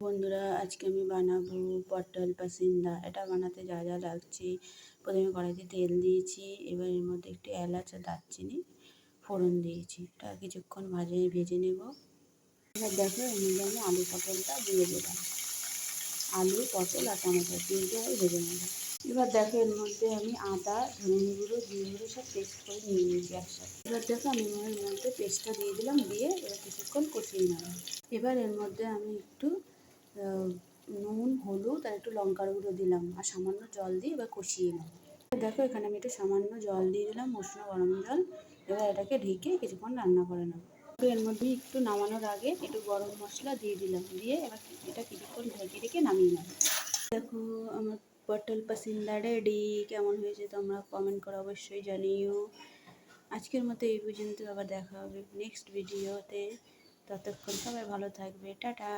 বন্ধুরা, আজকে আমি বানাবো পটল পাসিন্দা। এটা বানাতে যা যা লাগছে, প্রথমে কড়াইতে তেল দিয়েছি। এবার এর মধ্যে একটু এলাচ আর দারচিনি ফোড়ন দিয়েছি। এটা কিছুক্ষণ ভেজে নেব। এবার দেখো, এর মধ্যে আমি আলু পটলটা দিয়ে দিলাম। আলু, পটল আর টমেটো তিনটে ভেজে নেব। এবার দেখো, এর মধ্যে আমি আদা, ধনে গুঁড়ো, জিরে গুঁড়ো সব পেস্ট করে নিয়ে নিয়েছি একসাথে। এবার দেখো, আমি এর মধ্যে পেস্টটা দিয়ে দিলাম। দিয়ে এবার কিছুক্ষণ কষিয়ে নেব। এবার এর মধ্যে আমি একটু নুন, হলুদ আর একটু লঙ্কার গুঁড়ো দিলাম আর সামান্য জল দিয়ে এবার কষিয়ে নেব। দেখো, এখানে আমি একটু সামান্য জল দিয়ে দিলাম, উষ্ণ গরম জল। এবার এটাকে ঢেকে কিছুক্ষণ রান্না করে নেব। এর মধ্যে একটু নামানোর আগে একটু গরম মশলা দিয়ে দিলাম। দিয়ে এবার এটা কিছুক্ষণ ঢেকে রেখে নামিয়ে নেব। দেখো, আমার পটল পাসিন্দা রেডি। কেমন হয়েছে তোমরা কমেন্ট করে অবশ্যই জানিও। আজকের মতো এই পর্যন্ত, আবার দেখা হবে নেক্সট ভিডিওতে। ততক্ষণ সবাই ভালো থাকবে। টাটা।